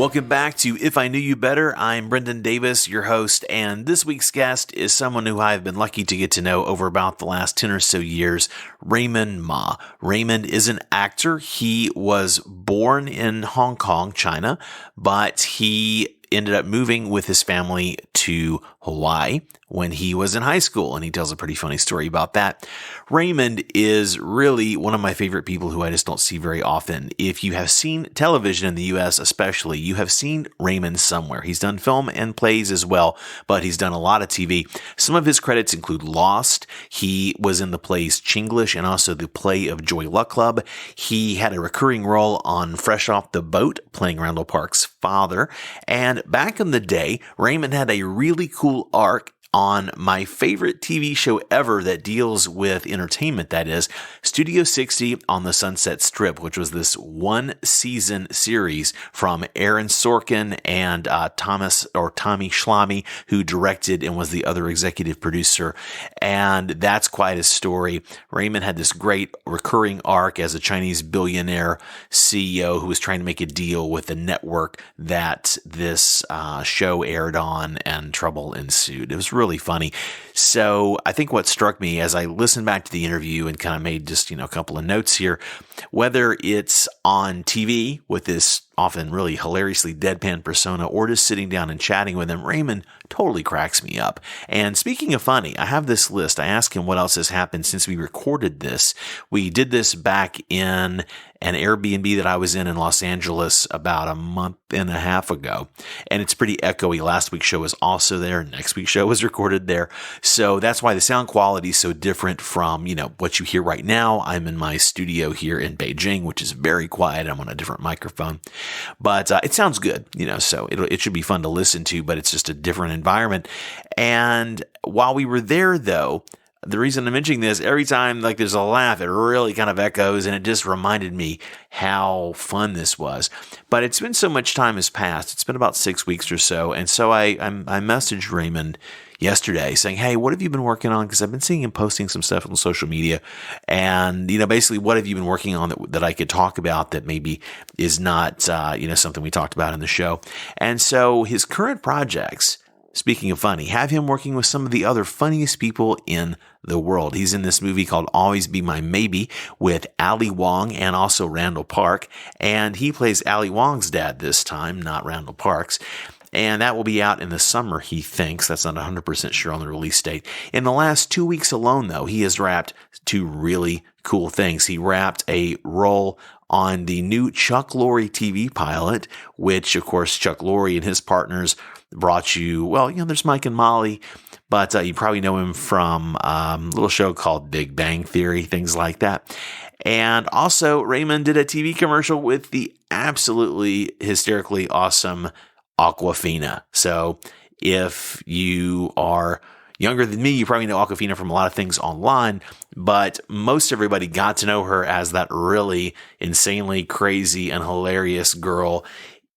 Welcome back to If I Knew You Better. I'm Brendan Davis, your host, and this week's guest is someone who I've been lucky to get to know over about the last 10 or so years, Raymond Ma. Raymond is an actor. He was born in Hong Kong, China, but he ended up moving with his family to Hawaii when he was in high school, and he tells a pretty funny story about that. Raymond is really one of my favorite people who I just don't see very often. If you have seen television in the U.S. especially, you have seen Raymond somewhere. He's done film and plays as well, but he's done a lot of TV. Some of his credits include Lost. He was in the plays Chinglish and also the play of Joy Luck Club. He had a recurring role on Fresh Off the Boat, playing Randall Park's father. And back in the day, Raymond had a really cool arc on my favorite TV show ever that deals with entertainment, that is, Studio 60 on the Sunset Strip, which was this one-season series from Aaron Sorkin and Tommy Schlamme, who directed and was the other executive producer. And that's quite a story. Raymond had this great recurring arc as a Chinese billionaire CEO who was trying to make a deal with the network that this show aired on, and trouble ensued. It was really funny. So I think what struck me as I listened back to the interview and kind of made just, a couple of notes here, whether it's on TV with this often really hilariously deadpan persona or just sitting down and chatting with him, Raymond totally cracks me up. And speaking of funny, I have this list. I asked him what else has happened since we recorded this. We did this back in an Airbnb that I was in Los Angeles about a month and a half ago. And it's pretty echoey. Last week's show was also there. Next week's show was recorded there. So that's why the sound quality is so different from, what you hear right now. I'm in my studio here in Beijing, which is very quiet. I'm on a different microphone. But it sounds good, so it should be fun to listen to, but it's just a different environment. And while we were there, though, the reason I'm mentioning this, every time there's a laugh, it really kind of echoes, and it just reminded me how fun this was. But it's been so much time has passed. It's been about 6 weeks or so. And so I messaged Raymond yesterday saying, hey, what have you been working on? Because I've been seeing him posting some stuff on social media. And, basically, what have you been working on that I could talk about that maybe is not, something we talked about in the show? And so his current projects, speaking of funny, have him working with some of the other funniest people in the world. He's in this movie called Always Be My Maybe with Ali Wong and also Randall Park. And he plays Ali Wong's dad this time, not Randall Park's. And that will be out in the summer, he thinks. That's not 100% sure on the release date. In the last 2 weeks alone, though, he has wrapped two really cool things. He wrapped a role on the new Chuck Lorre TV pilot, which, of course, Chuck Lorre and his partners brought you, there's Mike and Molly, but you probably know him from a little show called Big Bang Theory, things like that. And also, Raymond did a TV commercial with the absolutely hysterically awesome Aquafina. So if you are younger than me, you probably know Aquafina from a lot of things online, but most everybody got to know her as that really insanely crazy and hilarious girl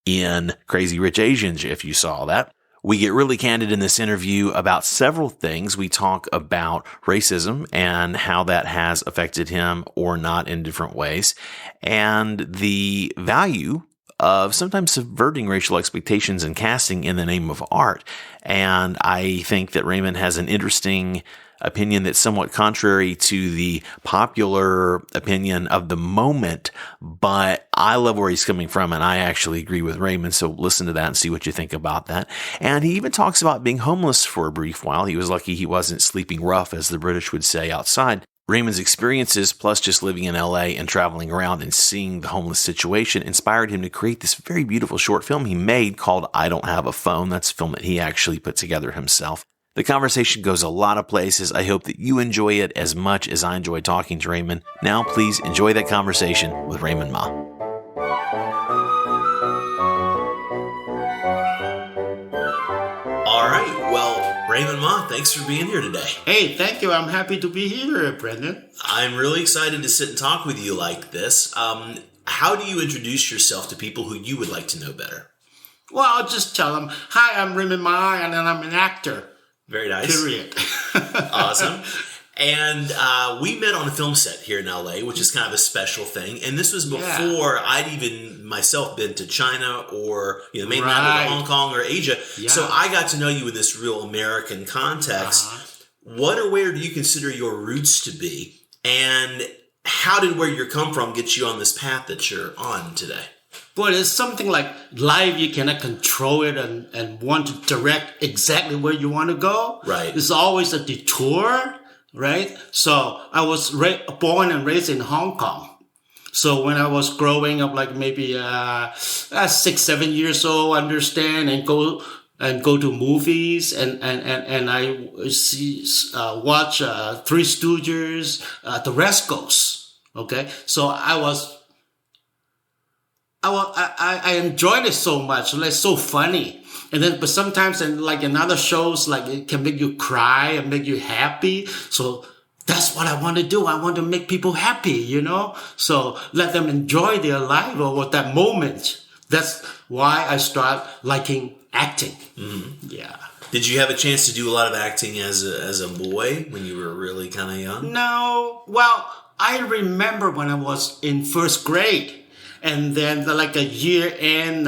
in Crazy Rich Asians, if you saw that. We get really candid in this interview about several things. We talk about racism and how that has affected him or not in different ways, and the value of sometimes subverting racial expectations and casting in the name of art. And I think that Raymond has an interesting opinion that's somewhat contrary to the popular opinion of the moment, but I love where he's coming from, and I actually agree with Raymond, so listen to that and see what you think about that. And he even talks about being homeless for a brief while. He was lucky he wasn't sleeping rough, as the British would say, outside. Raymond's experiences, plus just living in LA and traveling around and seeing the homeless situation, inspired him to create this very beautiful short film he made called I Don't Have a Phone. That's a film that he actually put together himself. The conversation goes a lot of places. I hope that you enjoy it as much as I enjoy talking to Raymond. Now, please enjoy that conversation with Raymond Ma. All right. Well, Raymond Ma, thanks for being here today. Hey, thank you. I'm happy to be here, Brendan. I'm really excited to sit and talk with you like this. How do you introduce yourself to people who you would like to know better? Well, I'll just tell them, hi, I'm Raymond Ma, and I'm an actor. Very nice. Period. Awesome. And we met on a film set here in LA, which is kind of a special thing. And this was before I'd even myself been to China or mainland or Hong Kong or Asia. Yeah. So I got to know you in this real American context. What or where do you consider your roots to be? And how did where you come from get you on this path that you're on today? But it's something like life, you cannot control it and want to direct exactly where you want to go. Right. It's always a detour, right? So I was born and raised in Hong Kong. So when I was growing up, like maybe 6, 7 years old, understand and go to movies and I watch Three Stooges, the rest goes. Okay. So I enjoyed it so much. It's so funny. And then, but sometimes in other shows, like it can make you cry and make you happy. So that's what I want to do. I want to make people happy, So let them enjoy their life or that moment. That's why I start liking acting. Mm-hmm. Yeah. Did you have a chance to do a lot of acting as a boy when you were really kind of young? No. Well, I remember when I was in first grade. And then like a year-end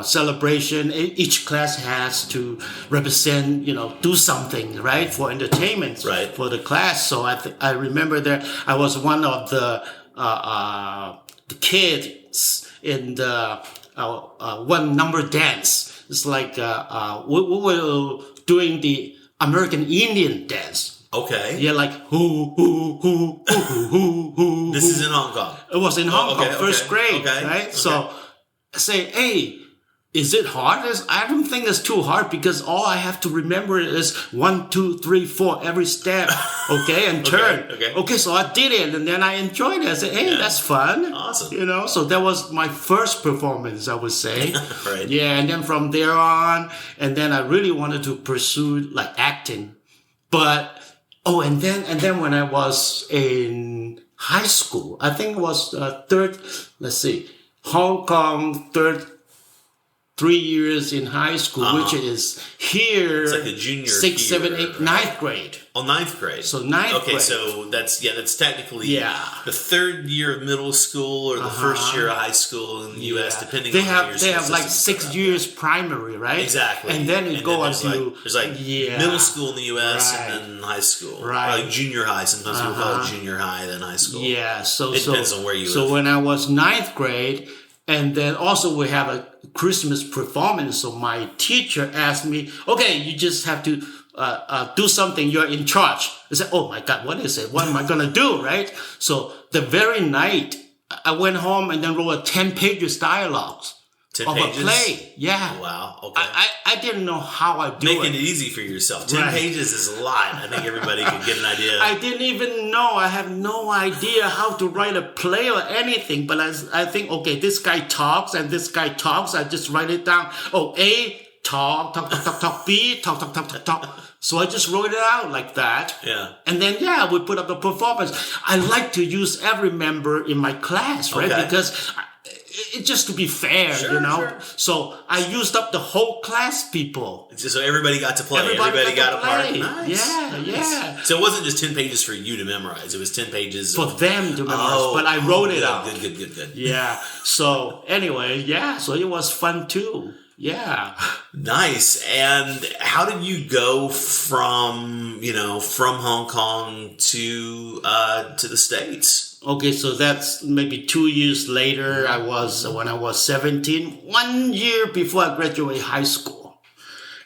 celebration, each class has to represent, do something, right, for entertainment, right, for the class. So I remember that I was one of the kids in the one number dance. It's like we were doing the American Indian dance. Okay. Yeah, like who. This is in Hong Kong. It was in Hong Kong, first grade, right? Okay. So I say, hey, is it hard? I don't think it's too hard because all I have to remember is 1, 2, 3, 4 every step, okay, and turn. Okay, so I did it, and then I enjoyed it. I said, hey, that's fun. Awesome. So that was my first performance, I would say. Right. Yeah, and then from there on, and then I really wanted to pursue like acting, but. Oh, and then when I was in high school, I think it was Hong Kong, 3 years in high school, which is here. It's like a junior 6, 7, 8, ninth grade. Oh, ninth grade. So ninth grade. Okay, so that's technically the third year of middle school or the first year of high school in the U.S., depending on how your They have like 6 years primary, right? Exactly. And then you go on to... There's middle school in the U.S. and then high school. Right. Or like junior high. Sometimes people call it junior high, then high school. Yeah. It depends on where you live. So when I was ninth grade... And then also we have a Christmas performance. So my teacher asked me, okay, you just have to do something. You're in charge. I said, oh my God, what is it? What am I going to do? Right? So the very night I went home and then wrote 10 pages dialogues. 10 of pages? A play. Yeah. Wow. Okay. I didn't know how I do it. Making it easy for yourself. 10 pages is a lot. I think everybody can get an idea. I didn't even know. I have no idea how to write a play or anything. But I think, okay, this guy talks and this guy talks. I just write it down. Oh, A, talk. B, talk. So I just wrote it out like that. Yeah. And then, we put up a performance. I like to use every member in my class, right? Okay. Because... It's just to be fair, Sure. So I used up the whole class people. So everybody got to play. Everybody got a part. Nice. Yeah. So it wasn't just 10 pages for you to memorize. It was 10 pages for them to memorize. But I wrote it out. Good. Yeah. So anyway, so it was fun too. Yeah. Nice. And how did you go from Hong Kong to the States? Okay, so that's maybe 2 years later. When I was 17, 1 year before I graduated high school.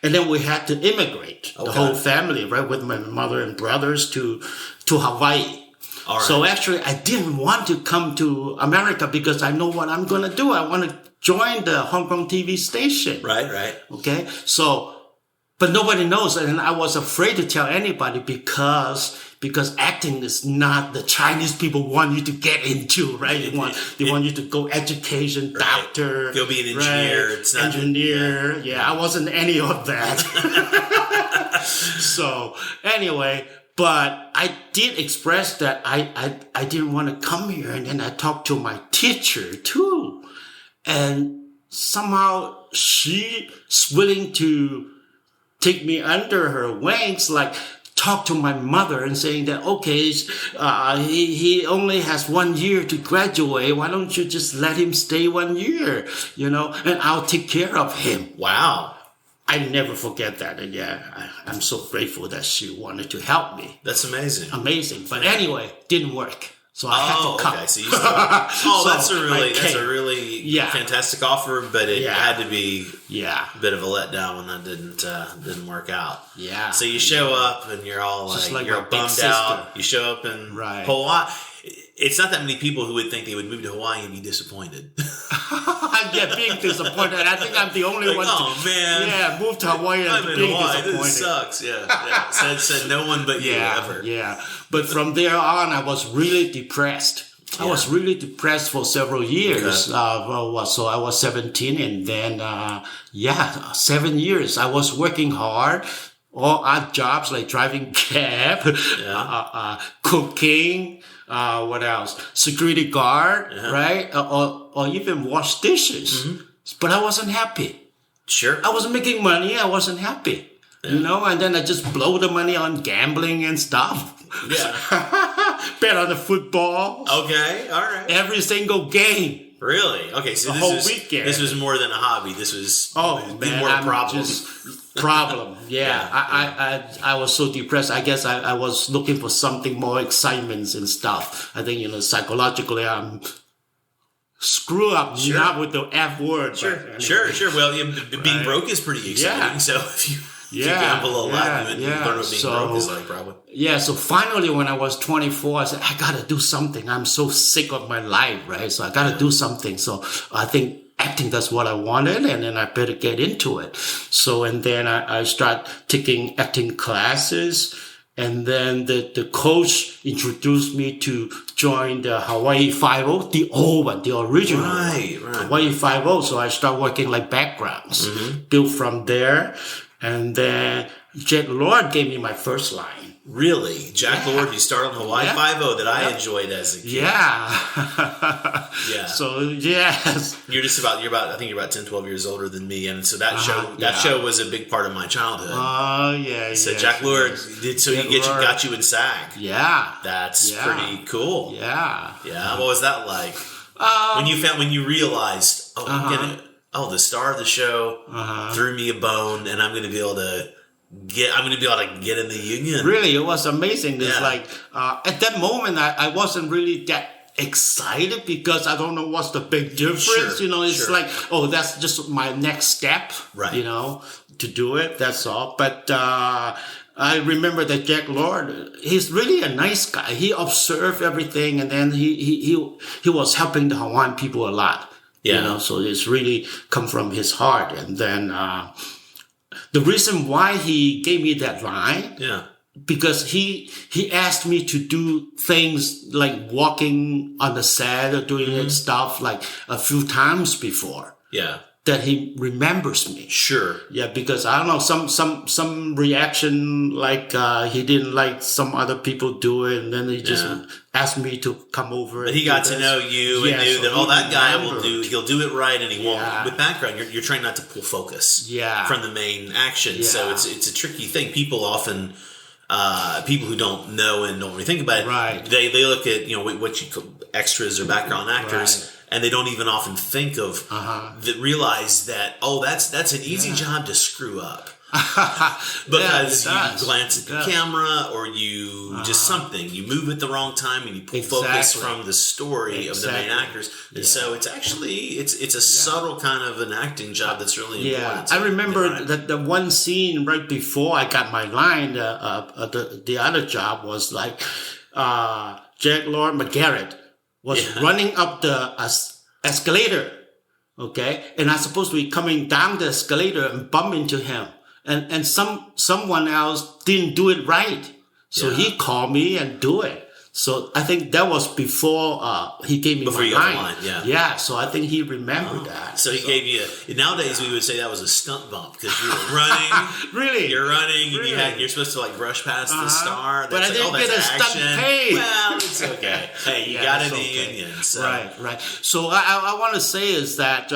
And then we had to immigrate, the whole family, right, with my mother and brothers to Hawaii. All right. So actually, I didn't want to come to America because I know what I'm going to do. I want to join the Hong Kong TV station. Right. Okay, so, but nobody knows. And I was afraid to tell anybody because acting is not the Chinese people want you to get into, right? They want you to go education, doctor. Go be an engineer. Right? It's not, engineer. Yeah, I wasn't any of that. So anyway, but I did express that I didn't want to come here. And then I talked to my teacher too. And somehow she's willing to take me under her wings, like talk to my mother and saying that, okay, he only has 1 year to graduate. Why don't you just let him stay 1 year, and I'll take care of him. Wow. I never forget that. And I'm so grateful that she wanted to help me. That's amazing. Amazing. But anyway, didn't work. So I had to come. Okay. So you that's a really fantastic offer, but it had to be a bit of a letdown when that didn't work out. Yeah. So you show up and you're all like you're bummed out. You show up in Hawaii. It's not that many people who would think they would move to Hawaii and be disappointed. Being disappointed. I think I'm the only one. Oh man! Yeah, move to Hawaii and being disappointed. This sucks. Yeah. Said no one but you ever. Yeah. But from there on, I was really depressed. I was really depressed for several years. Okay. So I was 17, and then 7 years. I was working hard. All odd jobs like driving cab, cooking. What else? Security guard, right? Or even wash dishes. Mm-hmm. But I wasn't happy. Sure. I wasn't making money. I wasn't happy. And then I just blow the money on gambling and stuff. Yeah. Bet on the football. Okay. All right. Every single game. Really? Okay. So this was more than a hobby. This was more a problem. Problem. Yeah. I was so depressed. I guess I was looking for something more excitements and stuff. I think, psychologically I'm screw up, not with the F word. Sure. Sure. Well, being broke is pretty exciting. Yeah. So if you gamble a lot, you learn what being broke is like, probably. Yeah, so finally when I was 24, I said, I got to do something. I'm so sick of my life, right? So I got to do something. So I think acting, that's what I wanted, and then I better get into it. So, and then I start taking acting classes, and then the coach introduced me to join the Hawaii 5-0, the old one, the original one. Right. Hawaii 5-0. So I start working like backgrounds, built from there. And then Jack Lord gave me my first line. Really? Jack Lord, you started on Hawaii 5-0 that I enjoyed as a kid. Yeah. So, yes. I think you're about 10, 12 years older than me. And so that show was a big part of my childhood. Oh, yeah. So Jack Lord, got you in SAG. Yeah. That's pretty cool. Yeah. Yeah. What was that like? When you realized, the star of the show threw me a bone and I'm going to be able to get in the union. Really, it was amazing. It's like at that moment, I wasn't really that excited because I don't know what's the big difference. Sure, it's like, that's just my next step. Right. To do it. That's all. But I remember that Jack Lord, he's really a nice guy. He observed everything, and then he was helping the Hawaiian people a lot. Yeah. So it's really come from his heart, and then. The reason why he gave me that line, because he asked me to do things like walking on the set or doing stuff like a few times before. Yeah. That he remembers me. Sure. Yeah, because I don't know, some reaction like he didn't like some other people do it, and then he just asked me to come over. But he got to know you and knew that that guy he'll do it right, and he won't. With background, you're trying not to pull focus from the main action, so it's a tricky thing. People often. People who don't know and don't really think about it, they look at what you call extras or background actors, and they don't even often think of that. Realize that that's an easy job to screw up because you glance at the camera or you just something you move at the wrong time and you pull focus from the story of the main actors, and so it's actually it's a subtle kind of an acting job that's really important. I remember that the one scene right before I got my line, the other job was like Jack Lord McGarrett was running up the escalator, okay, and I'm supposed to be coming down the escalator and bump into him. And someone else didn't do it right. So he called me and do it. So I think that was before he gave me my line. Yeah, so I think he remembered that. So he gave you nowadays we would say that was a stunt bump because you were running. Really? You're running and you're supposed to like brush past the star. But I didn't get a stunt pay. Well, It's okay. Hey, you got it in the union. So. Right. So I want to say is that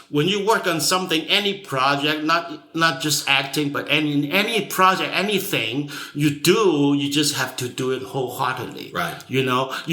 when you work on something, any project, not just acting, but any project, anything you do, you just have to do it wholeheartedly. Right. You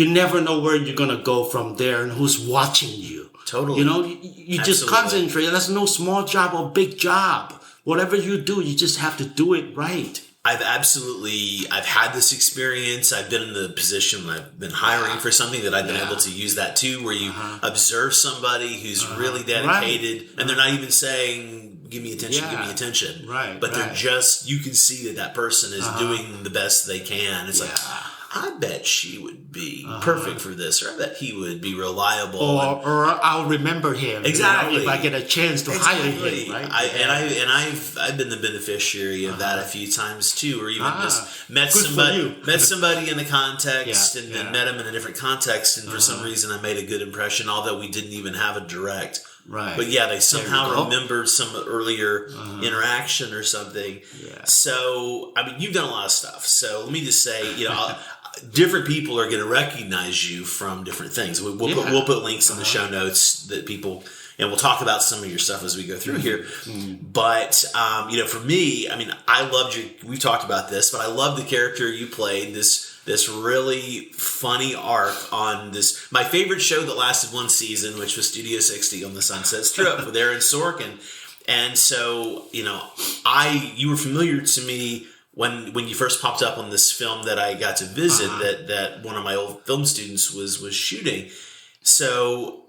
never know where you're going to go from there and who's watching you. Totally. You just concentrate. There's no small job or big job. Whatever you do, you just have to do it right. I've had this experience. I've been in the position when I've been hiring for something that I've been able to use that too, where you observe somebody who's really dedicated and they're not even saying, give me attention. Right. But they're just, you can see that person is doing the best they can. It's like, I bet she would be perfect for this, or I bet he would be reliable. Or I'll remember him. Exactly. If I get a chance to hire him, right? I've been the beneficiary of that a few times too, or even just met somebody in the context and then met him in a different context, and for some reason I made a good impression, although we didn't even have a direct. Right. But yeah, they somehow remembered some earlier interaction or something. Yeah. So, I mean, you've done a lot of stuff. So let me just say, different people are going to recognize you from different things. We'll put links in the show notes that people, and we'll talk about some of your stuff as we go through here. But, for me, I mean, I loved you. We've talked about this, but I love the character you played, this really funny arc on this, my favorite show that lasted one season, which was Studio 60 on the Sunset Strip with Aaron Sorkin. And so, you were familiar to me when you first popped up on this film that I got to visit that one of my old film students was shooting. So,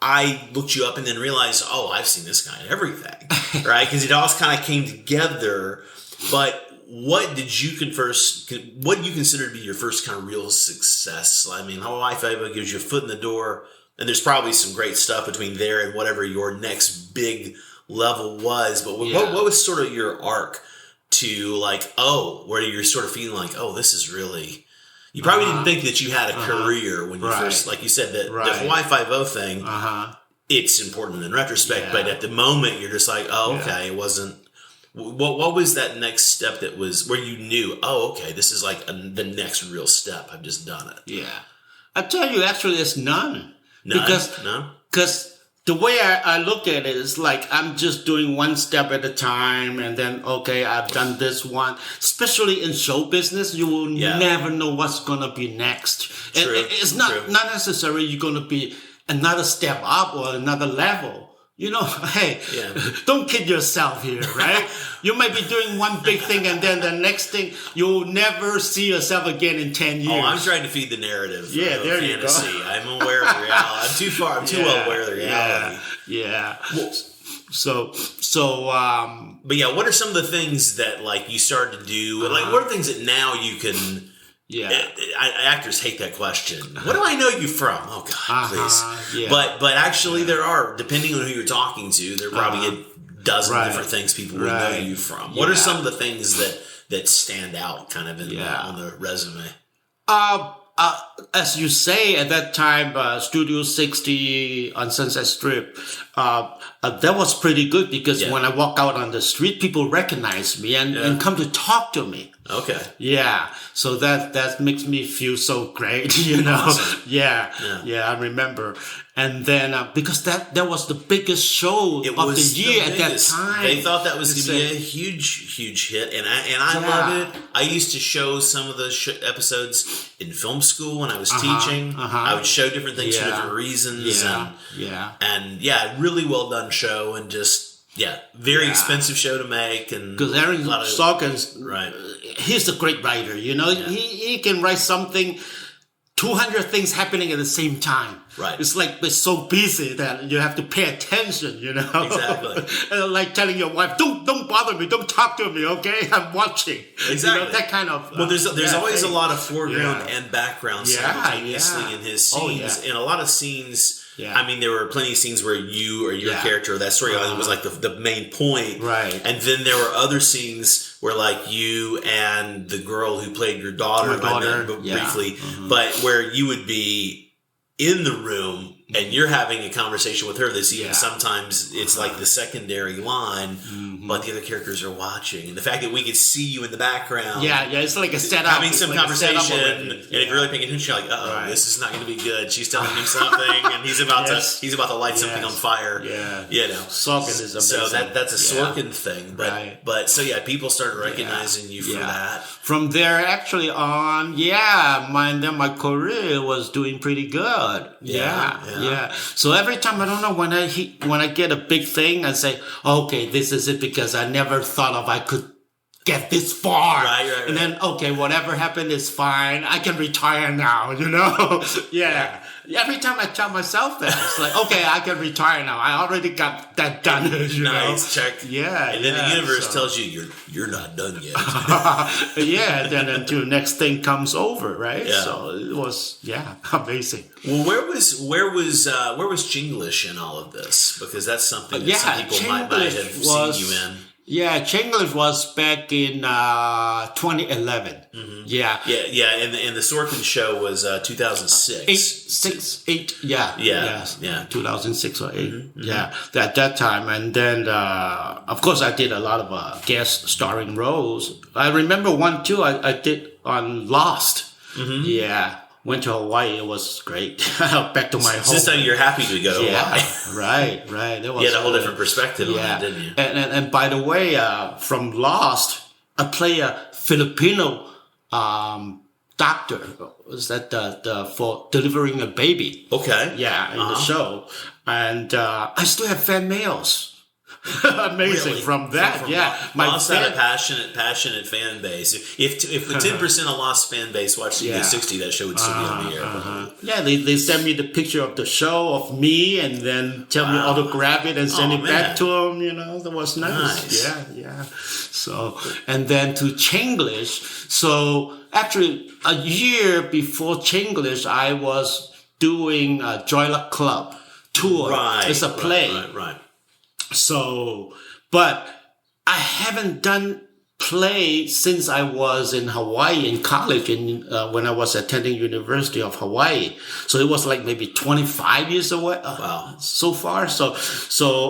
I looked you up and then realized, I've seen this guy in everything, right? Because it all kind of came together. But what did you consider to be your first kind of real success? I mean, Hawaii Five-O gives you a foot in the door, and there's probably some great stuff between there and whatever your next big level was. But what was sort of your arc to where you're sort of feeling like, this is really... You probably didn't think that you had a career when you first, like you said, the Hawaii Five-O thing, it's important in retrospect, but at the moment you're just like, okay, it wasn't... What was that next step that was where you knew, okay, this is like the next real step. I've just done it. Yeah. I tell you, actually, there's none. None? Because the way I look at it is like I'm just doing one step at a time, and then, okay, I've done this one. Especially in show business, you will never know what's going to be next. True. It's not necessarily you're going to be another step up or another level. Don't kid yourself here, right? You might be doing one big thing, and then the next thing, you'll never see yourself again in 10 years. I'm trying to feed the narrative. Yeah, of there fantasy. you go. I'm aware of the reality. I'm too well aware of the reality. Yeah. Well, but yeah, what are some of the things that you started to do? What are things that now you can... Yeah, actors hate that question. What do I know you from? Oh God, please. Yeah. But actually, there are, depending on who you're talking to, there are probably a dozen different things people would know you from. What are some of the things that stand out, kind of on the resume? As you say, at that time, Studio 60 on Sunset Strip, that was pretty good because when I walk out on the street, people recognize me and come to talk to me. Okay. Yeah. So that makes me feel so great, Awesome. Yeah, I remember. And then, because that was the biggest show of the year at that time. They thought that was going to be a huge, huge hit. And I love it. I used to show some of the episodes in film school when I was teaching. I would show different things for different reasons. And really well done show, and just, very expensive show to make. And because Aaron Sorkin, he's a great writer, he can write something, 200 things happening at the same time. Right. It's it's so busy that you have to pay attention, Exactly. And like telling your wife, don't bother me, don't talk to me, okay? I'm watching. Exactly. That kind of... Well, there's always a lot of foreground and background simultaneously in his scenes. And a lot of scenes... Yeah. I mean, there were plenty of scenes where you or your character or that storyline was the main point. Right. And then there were other scenes where you and the girl who played your daughter, briefly, but where you would be in the room and you're having a conversation with her. This even Yeah. sometimes it's like the secondary line, but the other characters are watching. And the fact that we could see you in the background, Yeah, it's like a setup. having It's some like a setup conversation, already. and if you're really paying attention, you're like, uh-oh, Right. this is not going to be good. She's telling him something, and he's about Yes. to light something on Yes. fire. Yeah. You know. Sorkin is amazing. So that's a Yeah. Sorkin thing, but Right. so yeah, people started recognizing you for that. From there, actually, on, my career was doing pretty good. Yeah. So every time, I don't know, when I get a big thing, I say, okay, this is it, because I never thought of I could get this far. Right. And then, okay, whatever happened is fine. I can retire now, Yeah. Every time I tell myself that, it's like, okay, I can retire now. I already got that done, Nice, check. Yeah. And then the universe tells you you're not done yet. Yeah, then until next thing comes over, right? Yeah. So it was, amazing. Well, where was Chinglish in all of this? Because that's something that some people might have seen you in. Yeah, Chinglish was back in 2011. Yeah. Yeah, and the Sorkin show was 2006. 2006 or 8. Yeah, at that time. And then, of course, I did a lot of guest starring roles. I remember one, too, I did on Lost. Yeah. Went to Hawaii. It was great. Back to my home. This time you're happy to go to Hawaii. Right. It was, You had a whole different perspective on that, didn't you? And by the way, from Lost, I play a Filipino doctor. Was that for delivering a baby? Okay. Yeah, in the show. And I still have fan mails. Amazing. Really? From that, Lost had a passionate fan base. If the 10% of Lost fan base watched Studio 60, that show would still be on the air. Yeah, they sent me the picture of the show of me, and then tell me autograph it and send it back to them. That was nice. Yeah. So, and then to Chinglish. So actually, a year before Chinglish, I was doing a Joy Luck Club tour. It's a play. Right. So, but I haven't done play since I was in Hawaii in college, when I was attending University of Hawaii. So it was like maybe 25 years away. Wow. So far. So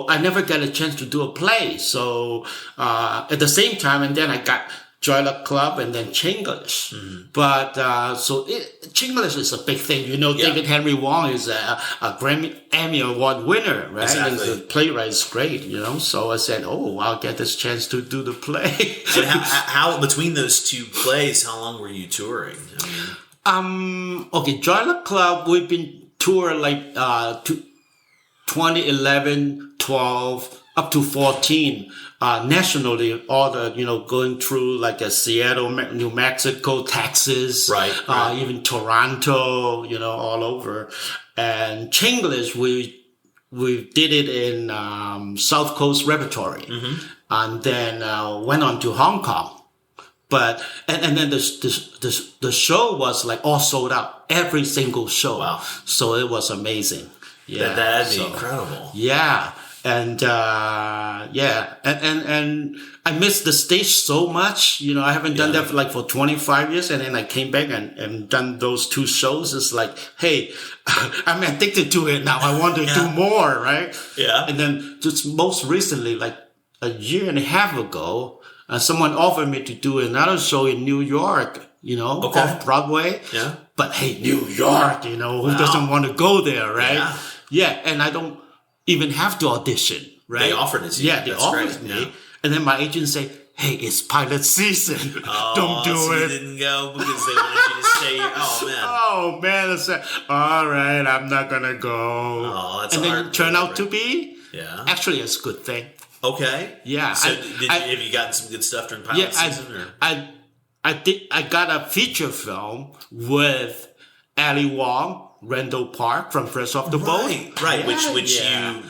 I never got a chance to do a play. So, at the same time, and then I got Joy Luck Club and then Chinglish. But, Chinglish is a big thing. David Henry Wong is a Grammy Emmy Award winner, right? Exactly. And the playwright is great, So I said, I'll get this chance to do the play. And how between those two plays, how long were you touring? Okay, Joy Luck Club, we've been touring like 2011, 12, up to 14. Nationally, all the, going through like Seattle, New Mexico, Texas, Right. Even Toronto, all over. And Chinglish, we did it in South Coast Repertory, and then went on to Hong Kong. But and then the show was like all sold out, every single show. Wow! So it was amazing. Yeah, that'd be incredible. Yeah. And, and I missed the stage so much. I haven't done that for 25 years. And then I came back and done those 2 shows. It's like, hey, I'm addicted to it now. I want to do more, right? Yeah. And then just most recently, like a year and a half ago, someone offered me to do another show in New York, off Broadway. Yeah. But hey, New York, who doesn't want to go there, right? Yeah. And I don't even have to audition, right? They offered it to you. Yeah, they offered me. Yeah. And then my agent said, hey, it's pilot season. Don't do so it. You didn't go because they wanted you to stay here. Oh, man. I said, all right, I'm not going to go. Oh, that's And then it turned out to be, actually, it's a good thing. Okay. Yeah. So have you gotten some good stuff during pilot season? I got a feature film with Ali Wong, Randall Park from Fresh Off the Boat. Right, which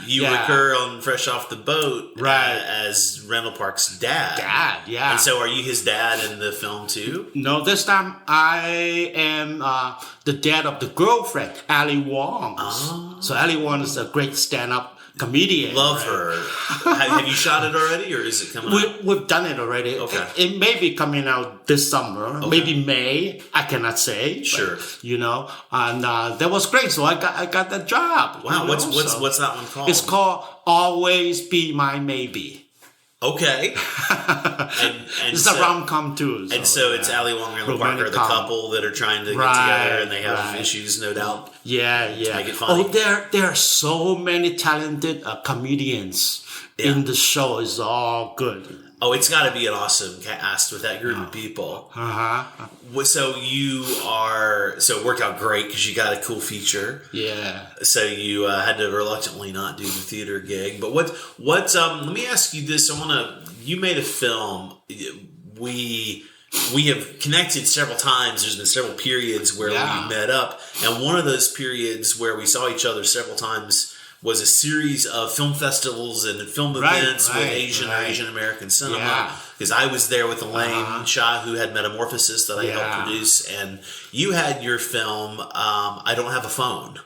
you recur on Fresh Off the Boat as Randall Park's dad. And so are you his dad in the film too? No, this time I am the dad of the girlfriend, Ali Wong. Oh. So Ali Wong is a great stand-up comedian. Love right? her. Have you shot it already, or is it coming out? We've done it already. Okay. It may be coming out this summer, maybe May. I cannot say. Sure. But, and that was great. So I got that job. Wow. What's that one called? It's called Always Be My Maybe. Okay. and It's a rom-com too. And so it's Ali Wong and Parker, the couple that are trying to get together, and they have issues, no doubt. Yeah. To make it funny. There are so many talented comedians in the show. It's all good. Oh, it's got to be an awesome cast with that group of people. So it worked out great because you got a cool feature. Yeah. So you had to reluctantly not do the theater gig. But what? Let me ask you this. You made a film. We have connected several times. There's been several periods where we met up, and one of those periods where we saw each other several times was a series of film festivals and film events with Asian or Asian American cinema. Because I was there with Elaine Shah, who had Metamorphosis that I helped produce, and you had your film I Don't Have a Phone.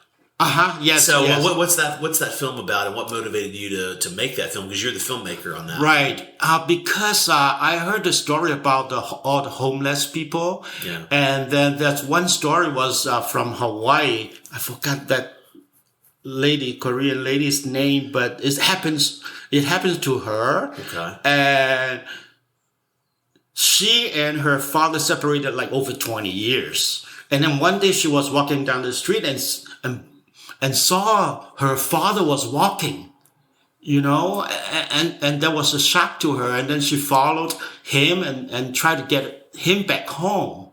Yes. So what's that film about, and what motivated you to make that film? Because you're the filmmaker on that, right? Because I heard the story about all the homeless people, and then that one story was from Hawaii. I forgot that Korean lady's name, but it happens to her. Okay. And she and her father separated like over 20 years. And then one day she was walking down the street and saw her father was walking, and that was a shock to her. And then she followed him and tried to get him back home.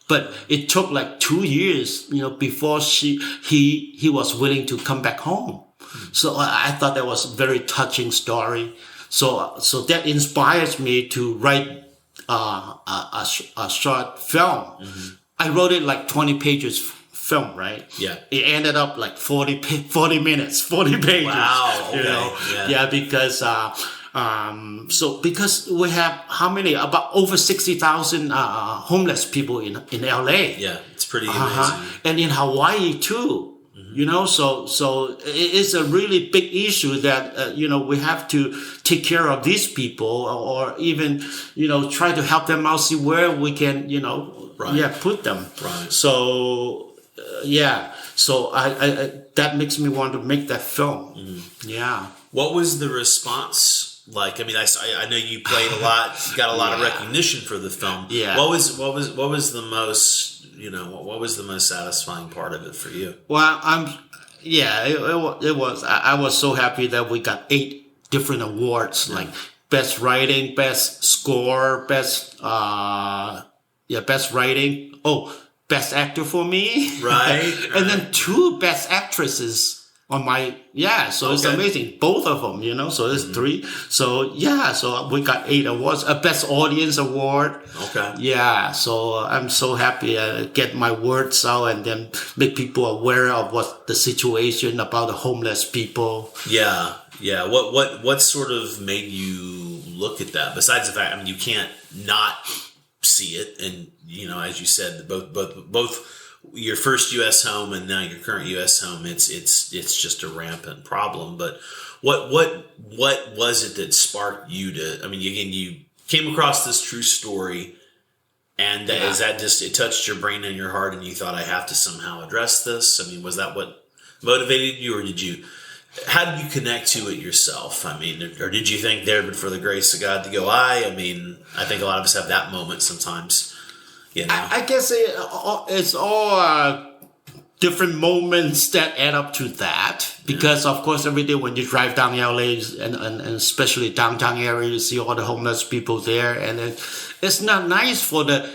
But it took like 2 years, before he was willing to come back home. So I thought that was a very touching story. So that inspires me to write a short film. I wrote it like 20 pages film, right? Yeah. It ended up like 40 minutes, 40 pages. Wow. Okay. Because because we have about over 60,000 homeless people in LA. Yeah, it's pretty amazing. And in Hawaii too. So it's a really big issue that we have to take care of these people, or even try to help them out, see where we can put them. Right. So so I that makes me want to make that film. Yeah. What was the response like? I mean, I know you played a lot, you got a lot of recognition for the film. Yeah. What was the most, what was the most satisfying part of it for you? Well, it was. I was so happy that we got 8 different awards, like best writing, best score, best writing. Oh, best actor for me. Right. And then 2 best actresses on my, so it's amazing. Both of them, so it's 3. So, so we got 8 awards. A best audience award. Okay. Yeah, so I'm so happy I get my words out and then make people aware of what the situation about the homeless people. Yeah. Yeah. What sort of made you look at that? Besides the fact, you can't not see it. And, as you said, both your first U.S. home and now your current U.S. home, it's just a rampant problem. But what was it that sparked you to? Again, you came across this true story, and is that just it touched your brain and your heart, and you thought, I have to somehow address this? Was that what motivated you, or how did you connect to it yourself? Or did you think there, but for the grace of God to go, I think a lot of us have that moment sometimes. I guess it's all different moments that add up to that. Because, of course, every day when you drive down LA and especially downtown area, you see all the homeless people there. And it's not nice for the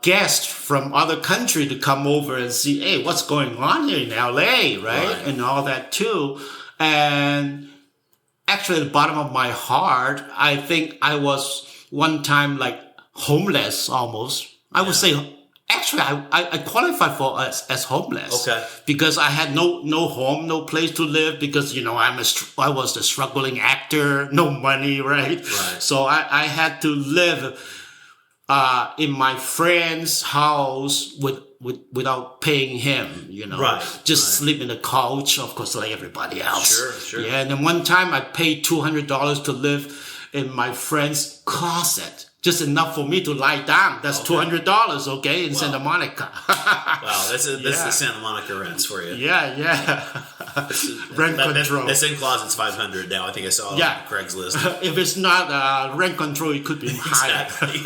guest from other country to come over and see, hey, what's going on here in LA, right? And all that, too. And actually, at the bottom of my heart, I think I was one time like homeless almost. I would say, actually, I qualified for as homeless. Okay. Because I had no home, no place to live because, I was a struggling actor, no money, right? So I had to live in my friend's house without paying him, just sleep in the couch, of course, like everybody else. Sure. Yeah, and then one time I paid $200 to live in my friend's closet. Just enough for me to lie down. That's $200, okay, in Santa Monica. Wow, that's the Santa Monica rents for you. Yeah. Rent control. That's in closet's $500 now. I think I saw on Craigslist. If it's not rent control, it could be higher. Exactly.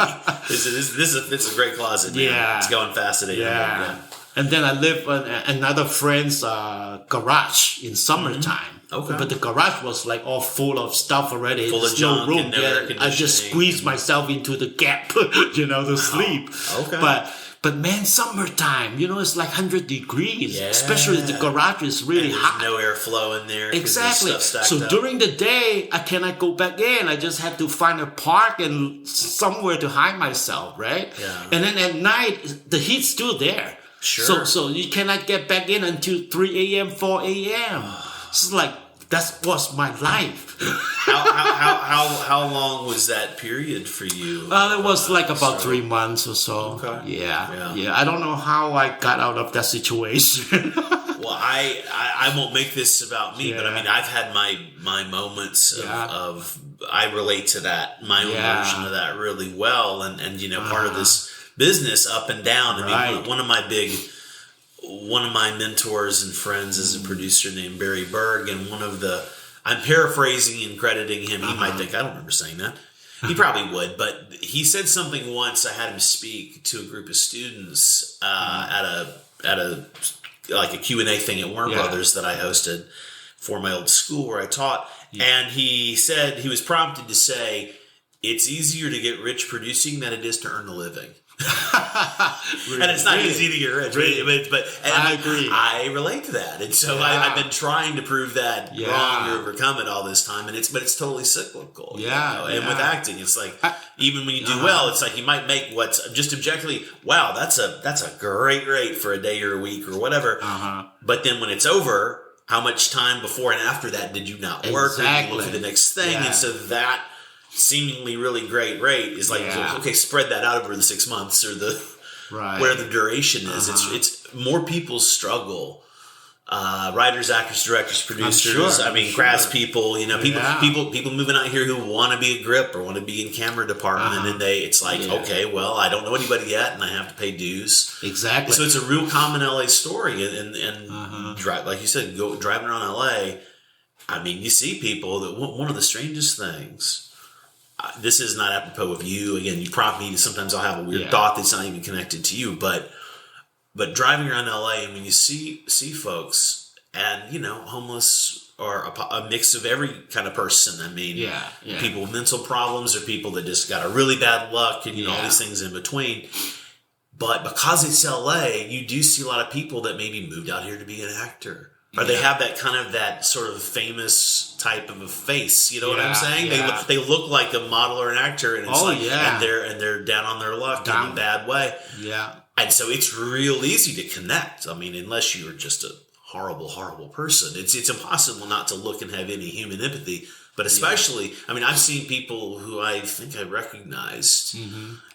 This is a great closet. Man. Yeah, it's going fast at 800. Yeah. And then I live in another friend's garage in summertime. Okay. But the garage was like all full of stuff already. Full of junk no room. And no air conditioning. I just squeezed myself into the gap, to sleep. Okay. But man, summertime, it's like 100 degrees. Yeah. Especially the garage is really hot. No airflow in there. Exactly. So up. During the day, I cannot go back in. I just had to find a park and somewhere to hide myself, right? Yeah. And then at night, the heat's still there. Sure. So you cannot get back in until 3 a.m., 4 a.m. It's like, that was my life. How long was that period for you? It was like about 3 months or so. Okay. Yeah. I don't know how I got out of that situation. Well, I won't make this about me, but I mean, I've had my moments of I relate to that, my own version of that really well, and part of this business up and down. I mean, one of my mentors and friends is a producer named Barry Berg, and I'm paraphrasing and crediting him. He might think I don't remember saying that. He probably would, but he said something once. I had him speak to a group of students at a Q&A thing at Warner Brothers that I hosted for my old school where I taught, and he said he was prompted to say, "It's easier to get rich producing than it is to earn a living." And it's not easy to get rich, but I agree. I relate to that, and so I've been trying to prove that wrong to overcome it all this time, but it's totally cyclical. And with acting, it's like even when you do well, it's like you might make what's just objectively, wow, that's a great rate for a day or a week or whatever. But then when it's over, how much time before and after that did you not work? Exactly. Or you look for the next thing, and so that seemingly really great rate is like, okay, spread that out over the 6 months or where the duration is. It's more people struggle. Writers, actors, directors, producers. Craft people. People moving out here who want to be a grip or want to be in camera department, and it's like, okay, well, I don't know anybody yet, and I have to pay dues. Exactly. So it's a real common LA story, and like you said, driving around LA. I mean, you see people that one of the strangest things. This is not apropos of you. Again, you prompt me. Sometimes I'll have a weird thought that's not even connected to you. But driving around LA, you see folks and, homeless or a mix of every kind of person. People with mental problems or people that just got a really bad luck and, all these things in between. But because it's LA, you do see a lot of people that maybe moved out here to be an actor. Or they have that sort of famous type of a face. You know what I'm saying? Yeah. They look like a model or an actor, and and they're down on their luck in a bad way. Yeah. And so it's real easy to connect. Unless you're just a horrible, horrible person, it's impossible not to look and have any human empathy. But especially, I've seen people who I think I recognized,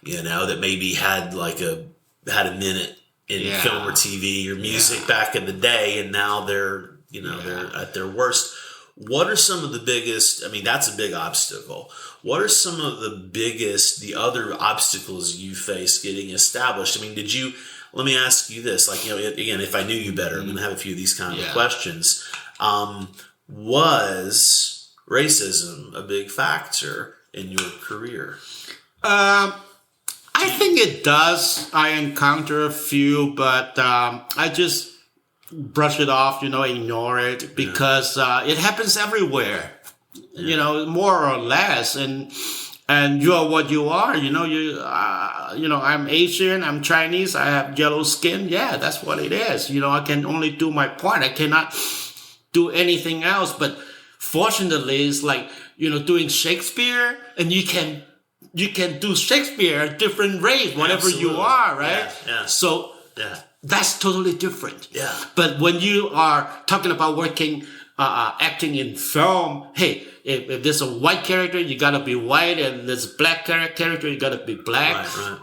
that maybe had a minute in film or TV or music back in the day, and now they're at their worst. What are some of the biggest? That's a big obstacle. What are some of the other obstacles you face getting established? Let me ask you this, again, if I knew you better, I'm going to have a few of these kind of questions. Was racism a big factor in your career? I think it does. I encounter a few, but I just brush it off, ignore it because it happens everywhere, more or less. And you are what you are. I'm Asian, I'm Chinese, I have yellow skin. Yeah, that's what it is. I can only do my part. I cannot do anything else. But fortunately, it's like, doing Shakespeare, and you can do Shakespeare at different rates, whatever you are, right? Yeah. So that's totally different. Yeah. But when you are talking about working acting in film. Hey, if there's a white character, you gotta be white, and there's a black character, you gotta be black. Right.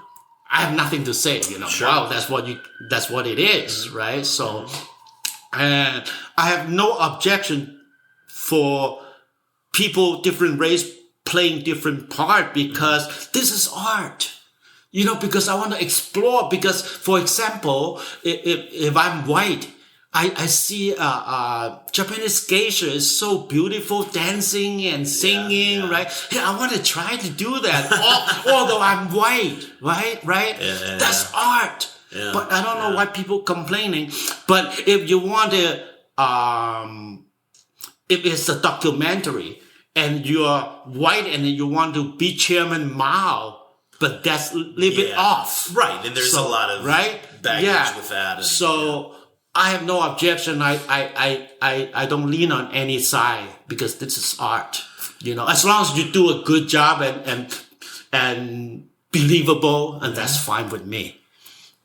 I have nothing to say. Sure. Wow, that's what it is, right? So, and I have no objection for people, different race, playing different part, because this is art. Because I want to explore. Because, for example, if I'm white, I see Japanese geisha is so beautiful, dancing and singing, right? Hey, I want to try to do that, although I'm white, right? Yeah. That's art. Yeah. But I don't know why people complaining. But if you want to, if it's a documentary and you're white and you want to be Chairman Mao, but that's a little bit off. Right, and there's a lot of baggage with that. So I have no objection. I don't lean on any side, because this is art. As long as you do a good job and believable, and that's fine with me.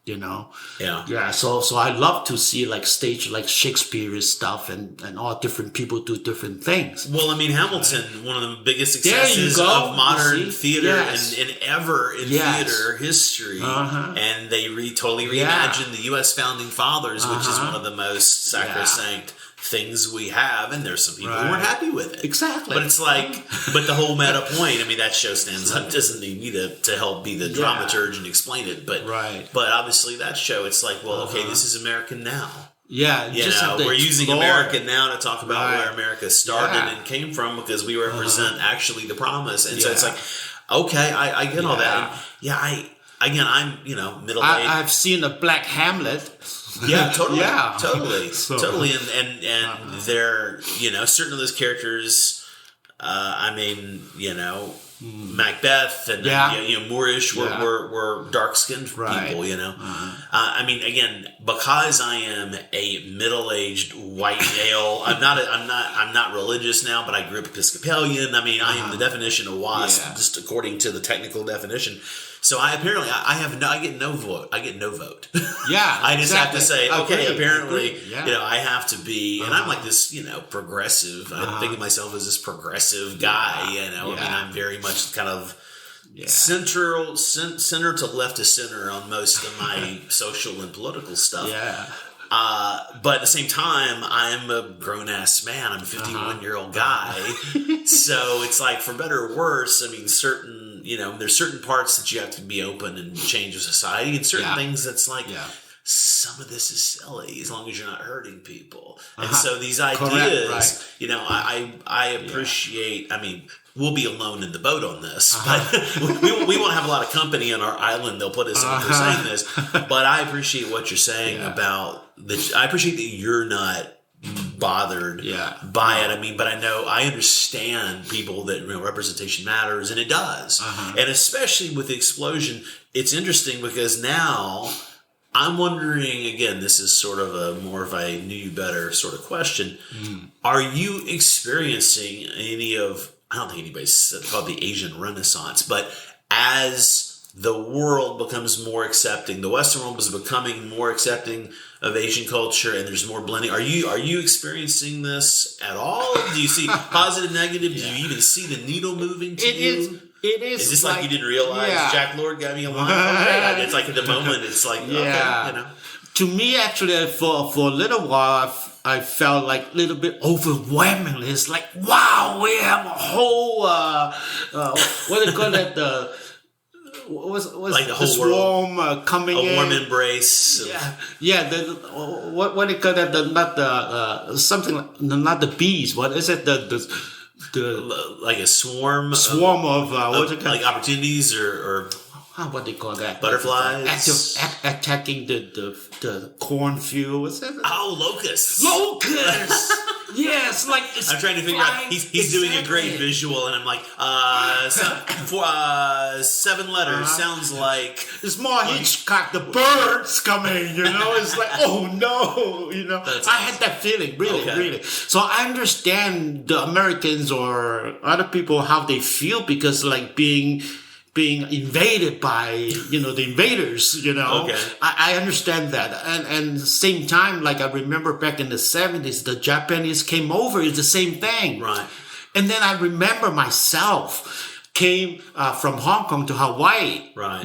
Yeah. So I love to see stage Shakespeare's stuff and all different people do different things. Well, I mean, Hamilton, one of the biggest successes of modern theater and ever in theater history, and they totally reimagined the U.S. founding fathers, which is one of the most sacrosanct things we have, and there's some people who weren't happy with it. Exactly. But it's but the whole meta point, I mean, that show stands up, doesn't need me to help be the dramaturge and explain it, but obviously that show, it's okay, this is American now. Yeah, we're using American now to talk about where America started and came from, because we represent actually the promise. And so it's okay, I get all that. And I'm middle-aged. I've seen a black Hamlet. Yeah, totally. Totally. And they're, certain of those characters, Macbeth and, Moorish were dark-skinned people, I mean, again, because I am a middle-aged white male, I'm not religious now, but I grew up Episcopalian. I mean, I am the definition of WASP, just according to the technical definition. So I get no vote. I get no vote. Yeah, I just have to say, okay, apparently, Yeah. I have to be, and I'm like this, progressive. I think of myself as this progressive guy, I mean, I'm very much kind of center to left to center on most of my social and political stuff. Yeah. But at the same time, I'm a grown-ass man. I'm a 51-year-old guy. So it's for better or worse, I mean, there's certain parts that you have to be open and change of society, and certain things that's some of this is silly as long as you're not hurting people. And so these ideas, I appreciate, I mean, we'll be alone in the boat on this, but we won't have a lot of company on our island. They'll put us on for saying this, but I appreciate what you're saying about I appreciate that you're not bothered by it. I mean, but I understand people that representation matters, and it does. And especially with the explosion, it's interesting because now I'm wondering, again, this is sort of more of a knew you better sort of question. Are you experiencing any of, I don't think anybody's called the Asian Renaissance, but as the world becomes more accepting, the Western world is becoming more accepting of Asian culture, and there's more blending. Are you experiencing this at all? Do you see positive, negative? Do you even see the needle moving to you? It is. Is this you didn't realize Jack Lord got me a line? Okay. It's at the moment, it's okay, To me, actually, for a little while, I felt a little bit overwhelming. It's wow, we have a whole, what do you call it, was the whole swarm coming in, a warm embrace. What do you call that? Something, not the bees. What is it? The like a swarm of what do you call opportunities or what do you call that? Butterflies attacking the cornfield. What's that? Oh, locusts. Yes, I'm trying to figure out. He's doing a great visual, and I'm like, 7 letters sounds like it's more Hitchcock. The birds coming, It's oh no, I had that feeling, really. So I understand the Americans or other people how they feel, because being being invaded by, the invaders, Okay. I understand that. And same time, like I remember back in the 70s, the Japanese came over, it's the same thing. Right. And then I remember myself came from Hong Kong to Hawaii. Right.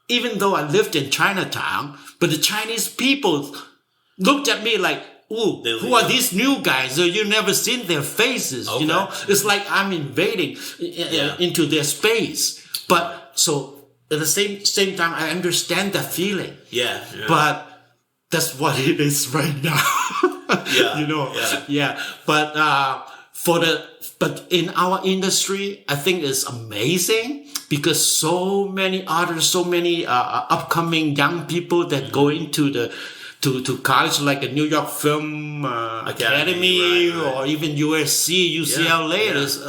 Even though I lived in Chinatown, but the Chinese people looked at me like, ooh, who are these new guys? You never seen their faces, Okay. It's like I'm invading into their space. But so at the same time, I understand that feeling. Yeah. But that's what it is right now. Yeah. Yeah. But in our industry, I think it's amazing because so many upcoming young people that go into to college like the New York Film Academy right. or even USC, UCLA. There's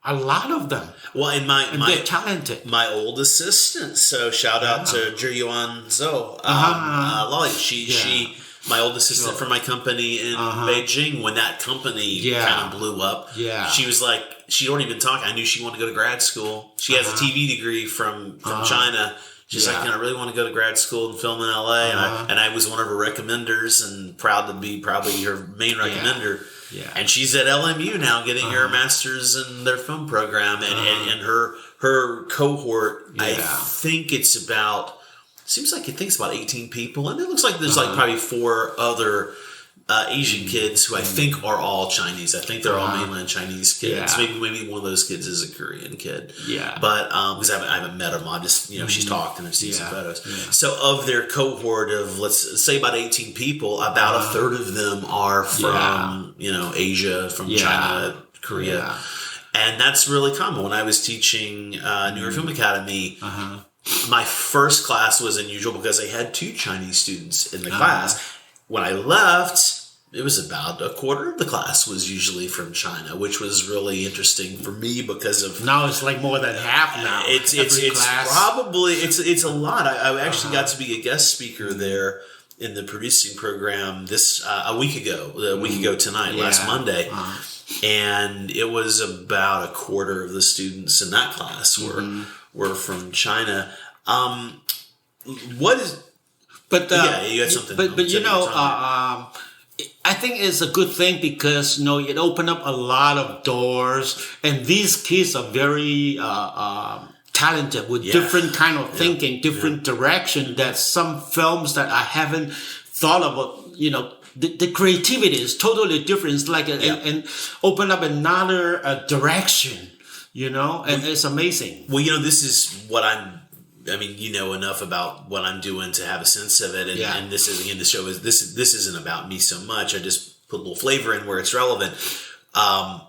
a lot of them. Well, and they're talented. My old assistant. So shout out to Zhiyuan Zhou. Lolly. She my old assistant for my company in Beijing. When that company kind of blew up, she was like, she'd already been talking. I knew she wanted to go to grad school. She has a TV degree from China. She's like, I really want to go to grad school and film in LA. And I was one of her recommenders and proud to be probably her main recommender. Yeah. And she's at LMU now getting her master's in their film program. And her cohort, I think it's about, seems like it thinks about 18 people. And it looks like there's like probably 4 other Asian kids who I think are all Chinese. I think they're all mainland Chinese kids. Yeah. Maybe one of those kids is a Korean kid. Yeah. But because I haven't met them, I just she's talked and I've seen some photos. Yeah. So of their cohort of let's say about 18 people, about a third of them are from Asia, from China, Korea, and that's really common. When I was teaching New York Film Academy. My first class was unusual because I had 2 Chinese students in the class. When I left, it was about a quarter of the class was usually from China, which was really interesting for me because of now it's like more than half now. It's probably it's a lot. I actually got to be a guest speaker there in the producing program this a week ago tonight, last Monday. And it was about a quarter of the students in that class were from China. What is? But you had something. But I think it's a good thing because it opened up a lot of doors, and these kids are very talented with different kind of thinking, different direction. That some films that I haven't thought about, the creativity is totally different. It's like and open up another direction, and it's amazing. Well, this is what you know enough about what I'm doing to have a sense of it, and this is again the show is this isn't about me so much. I just put a little flavor in where it's relevant.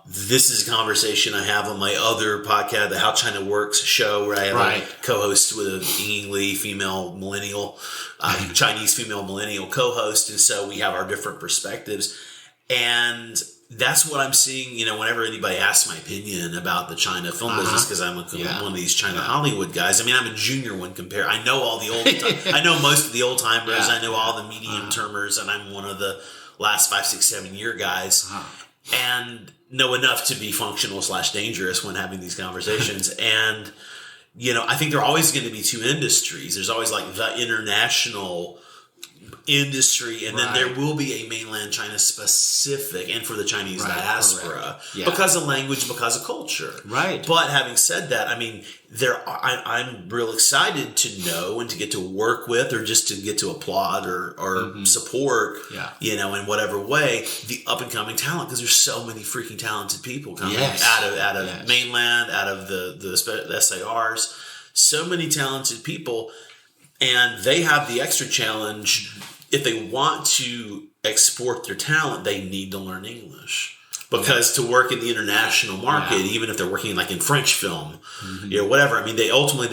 This is a conversation I have on my other podcast, the How China Works show, where I have a co-host with a Ying Li female millennial, Chinese female millennial co-host, and so we have our different perspectives, and that's what I'm seeing, whenever anybody asks my opinion about the China film business, because I'm one of these China Hollywood guys. I mean, I'm a junior when compared. I know all the old, I know most of the old timers. I know all the medium termers, and I'm one of the last 5, 6, 7 year guys, and know enough to be functional / dangerous when having these conversations. And I think there are always going to be 2 industries. There's always like the international industry, and then there will be a mainland China specific, and for the Chinese diaspora, because of language, because of culture. Right. But having said that, I mean, I'm real excited to know and to get to work with, or just to get to applaud or support, in whatever way, the up and coming talent, because there's so many freaking talented people coming out of mainland, out of the SARs, so many talented people. And they have the extra challenge. If they want to export their talent, they need to learn English. Because to work in the international market, even if they're working like in French film, whatever, I mean, they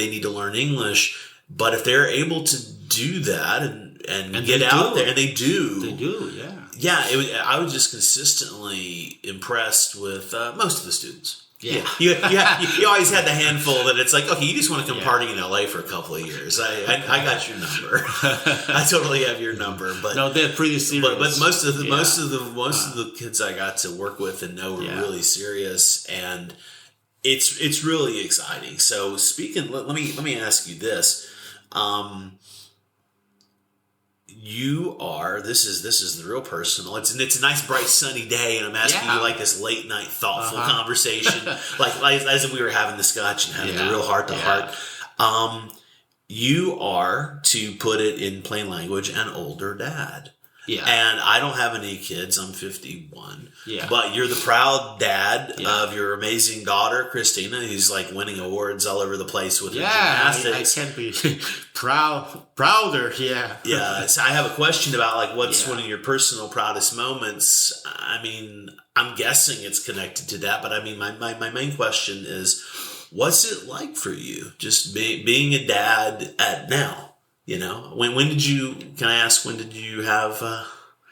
need to learn English. But if they're able to do that and get out there, and they do. They do, yeah. I was just consistently impressed with most of the students. Yeah. You always had the handful that it's like, okay, you just want to come partying in LA for a couple of years. I got your number. I totally have your number. But no, they're pretty serious. But most of the kids I got to work with and know were really serious. And it's really exciting. So speaking, let me ask you this. You are, this is the real personal. It's a nice bright sunny day, and I'm asking you like this late night thoughtful conversation, like as if we were having the scotch and having a real heart to heart. You are, to put it in plain language, an older dad. Yeah. And I don't have any kids. I'm 51. Yeah. But you're the proud dad of your amazing daughter, Christina, who's like winning awards all over the place with her gymnastics. I can't be prouder. Yeah. Yeah. So I have a question about like what's one of your personal proudest moments. I mean, I'm guessing it's connected to that, but I mean, my main question is, what's it like for you just being a dad at now? You know, when did you? Can I ask when did you have?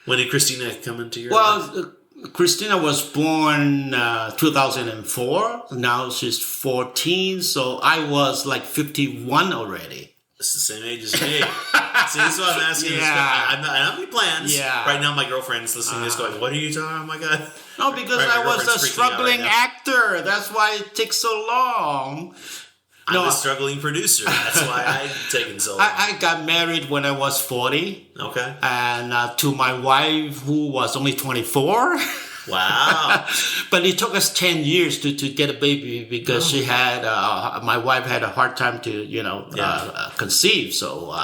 When did Christina come into your life? Well, Christina was born 2004. Now she's 14, so I was like 51 already. It's the same age as me. See, this is what I'm asking. I don't have any plans. Yeah. Right now, my girlfriend's listening to this going, "What are you talking? Oh my god!" No, because I was a struggling actor. That's why it takes so long. I'm a struggling producer. That's why I've taken so long. I got married when I was 40. Okay. And to my wife, who was only 24. Wow. But it took us 10 years to get a baby because she had, my wife had a hard time to, conceive. So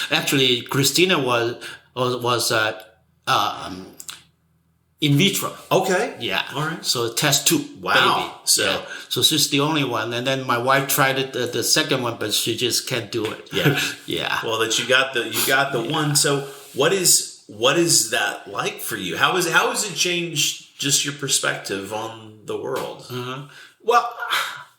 actually, Christina was in vitro. Okay. Yeah. All right. So test tube. Wow. Baby. So so she's the only one. And then my wife tried it, the second one, but she just can't do it. Yeah. Yeah. Well, that you got the one. So what is that like for you? How has it changed just your perspective on the world? Well,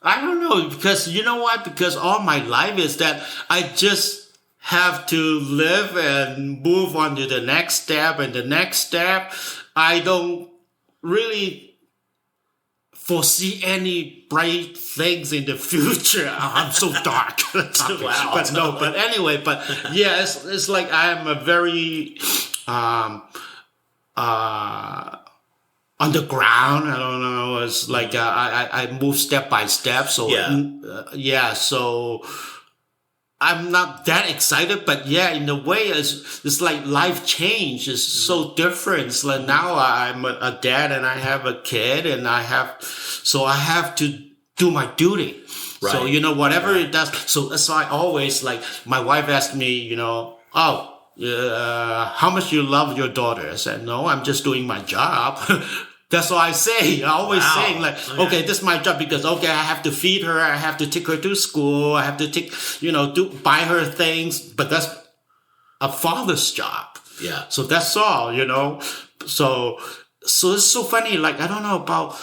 I don't know, because you know what? Because all my life is that I just have to live and move on to the next step and the next step. I don't really foresee any bright things in the future. I'm so dark. Wow. But anyway, yeah, it's like I'm a very on the ground. I don't know. It's like I move step by step. So so I'm not that excited, but in a way, it's like life change is so different. It's like now I'm a dad and I have a kid, and I have to do my duty. Right. So, whatever it does. So that's why I always, like, my wife asked me, how much you love your daughter? I said, no, I'm just doing my job. That's what I say. I always saying like, okay, this is my job because, I have to feed her. I have to take her to school. I have to buy her things. But that's a father's job. Yeah. So that's all, So it's so funny. Like, I don't know about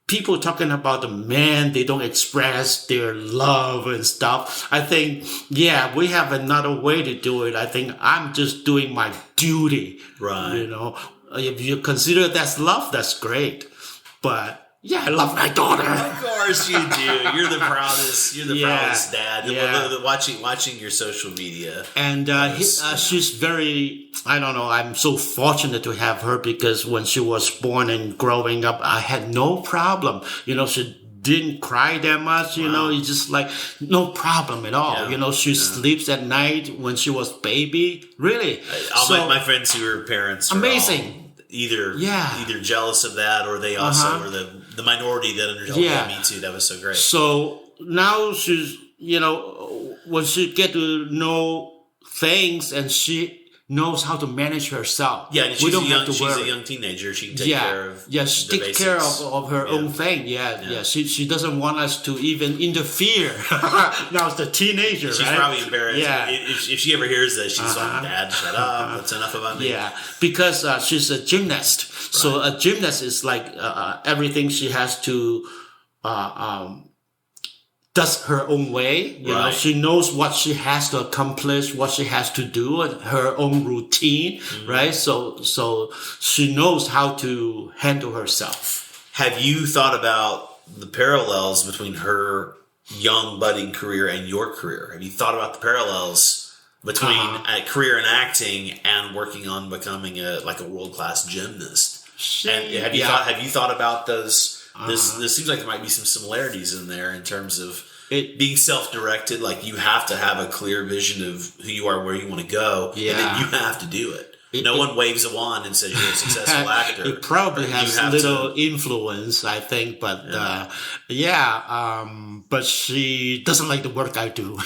people talking about the man, they don't express their love and stuff. I think, we have another way to do it. I think I'm just doing my duty. Right. If you consider that's love, that's great. But I love my daughter. Of course you do. You're the proudest. You're the proudest dad. Yeah. Watching your social media, and she's very. I don't know. I'm so fortunate to have her because when she was born and growing up, I had no problem. She didn't cry that much. It's just like no problem at all. Yeah. She sleeps at night when she was baby. Really, my friends who are parents are amazing. Either jealous of that, or they also were the minority that understood. Yeah, me too. That was so great. So now she's, when she get to know things and she knows how to manage herself. Yeah, and she's a young teenager. She can take care of she takes care of her own thing. She doesn't want us to even interfere. Now it's the teenager. She's probably embarrassed. Yeah. If she ever hears this, she's like, "Dad, shut up. That's enough about me." Yeah, because she's a gymnast. Right. So a gymnast is like everything she has to does her own way. She knows what she has to accomplish, what she has to do, her own routine, right? So she knows how to handle herself. Have you thought about the parallels between her young budding career and your career? Have you thought about the parallels between a career in acting and working on becoming a world-class gymnast? And have you thought about those This seems like there might be some similarities in there in terms of It- being self-directed. Like you have to have a clear vision of who you are, where you want to go, and then you have to do it. No one waves a wand and says you're a successful actor. It probably has little influence, I think, but but she doesn't like the work I do.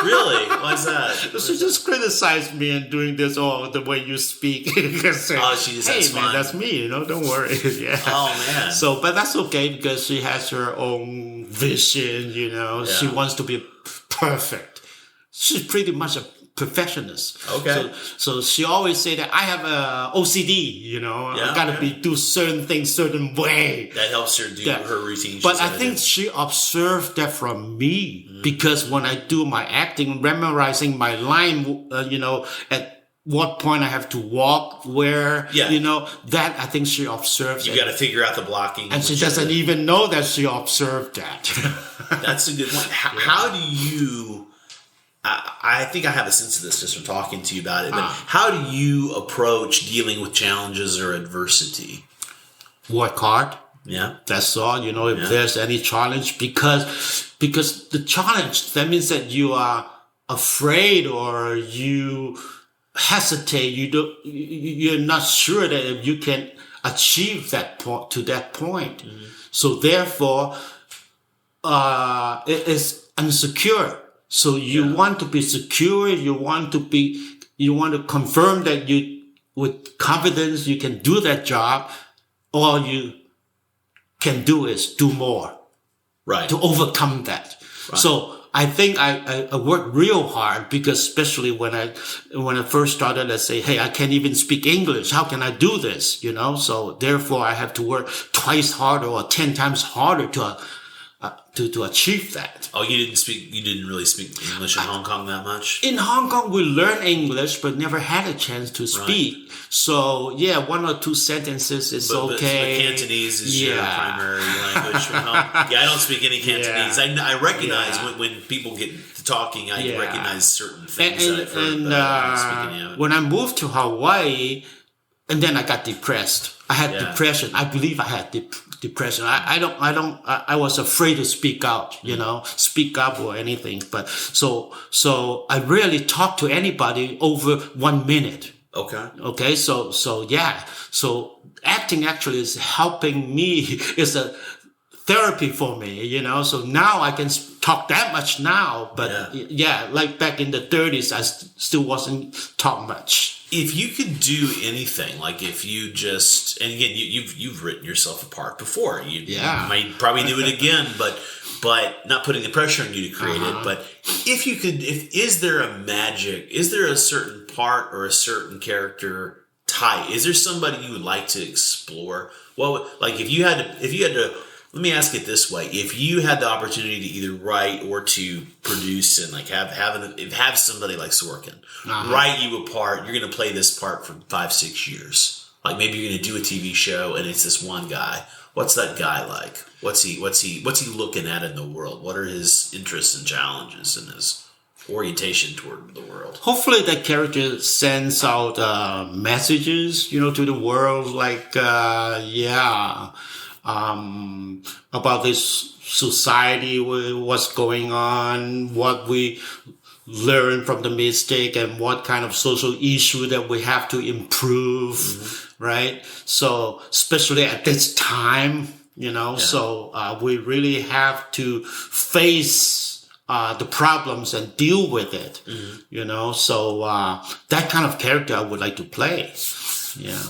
Really? Why's that? She just criticized me and doing this the way you speak. She just hey has man, fun. that's me, don't worry. Yeah. Oh man. So, but that's okay because she has her own vision, She wants to be perfect. She's pretty much a perfectionist. Okay. So she always say that I have a OCD, I gotta do certain things certain way. That helps her do her routine. But I think she observed that from me because when I do my acting, memorizing my line, at what point I have to walk, where, that I think she observes. You got to figure out the blocking. And she doesn't even know that she observed that. That's a good one. How do you... I think I have a sense of this just from talking to you about it, but how do you approach dealing with challenges or adversity? Work hard. Yeah. That's all, if there's any challenge, because the challenge, that means that you are afraid or you hesitate, you're not sure that if you can achieve that point to that point. Mm-hmm. So therefore, it is insecure. So you want to be secure. You want to confirm that with confidence, you can do that job. All you can do is do more. Right. To overcome that. Right. So I think I worked real hard because especially when I first started, I say, hey, I can't even speak English. How can I do this? So therefore I have to work twice harder or 10 times harder to achieve that. Oh, you didn't really speak English in Hong Kong that much? In Hong Kong, we learn English, but never had a chance to speak. Right. So, 1 or 2 sentences is okay. But Cantonese is your primary language from home. Yeah, I don't speak any Cantonese. Yeah. I recognize when people get to talking, I recognize certain things that I've heard. And when I moved to Hawaii, and then I got depressed. I had depression. I believe I had depression. I was afraid to speak out, speak up or anything. But so I rarely talk to anybody over 1 minute. Okay. So acting actually is helping me. It's a therapy for me, So now I can talk that much now. But like back in the 30s, I still wasn't talk much. If you could do anything, like if you just, and again, you've written yourself apart before. You might probably do it again, but not putting the pressure on you to create it. But if you could, is there a certain part or a certain character type? Is there somebody you would like to explore? Well, like if you had to, let me ask it this way: if you had the opportunity to either write or to produce and like have somebody like Sorkin write you a part, you're going to play this part for 5-6 years. Like maybe you're going to do a TV show and it's this one guy. What's that guy like? What's he looking at in the world? What are his interests and challenges and his orientation toward the world? Hopefully that character sends out messages, to the world, like about this society, what's going on, what we learn from the mistake, and what kind of social issue that we have to improve, right? So especially at this time, so we really have to face the problems and deal with it, So that kind of character I would like to play. Yeah.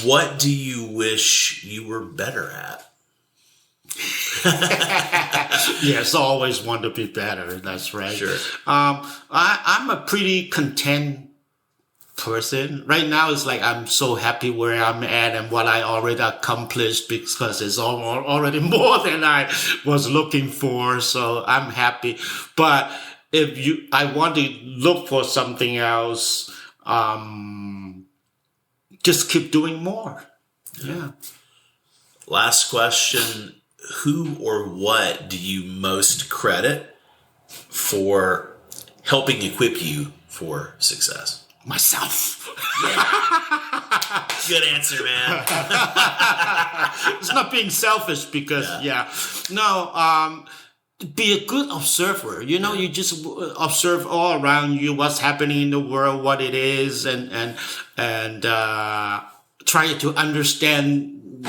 What do you wish you were better at? Yes, always want to be better. That's right. Sure. I'm a pretty content person. Right now, it's like I'm so happy where I'm at and what I already accomplished because it's already more than I was looking for. So I'm happy. But I want to look for something else, just keep doing more. Yeah. Last question. Who or what do you most credit for helping equip you for success? Myself. Yeah. Good answer, man. It's not being selfish because, No, be a good observer. You know, you just observe all around you, what's happening in the world, what it is, and try to understand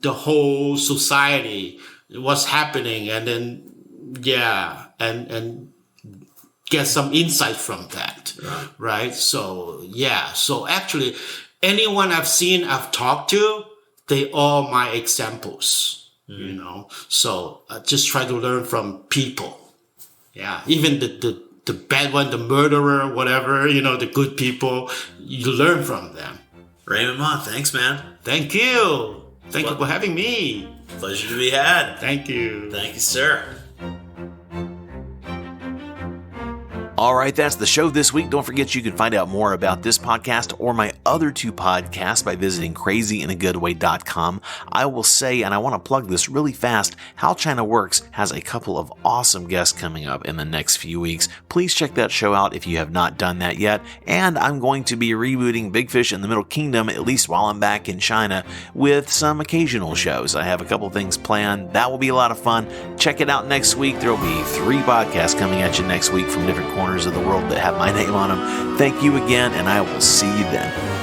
the whole society, what's happening, and then, and get some insight from that. Right? So, So actually, anyone I've talked to, they all my examples. You know, so just try to learn from people. Yeah, even the bad one, the murderer, whatever, you know, the good people, you learn from them. Raymond Ma, thanks, man. Thank you. Thank you for having me. Pleasure to be had. Thank you. Thank you, sir. All right, that's the show this week. Don't forget you can find out more about this podcast or my other two podcasts by visiting crazyinagoodway.com. I will say, and I want to plug this really fast, How China Works has a couple of awesome guests coming up in the next few weeks. Please check that show out if you have not done that yet. And I'm going to be rebooting Big Fish in the Middle Kingdom, at least while I'm back in China, with some occasional shows. I have a couple things planned. That will be a lot of fun. Check it out next week. There will be 3 podcasts coming at you next week from different corners of the world that have my name on them. Thank you again, and I will see you then.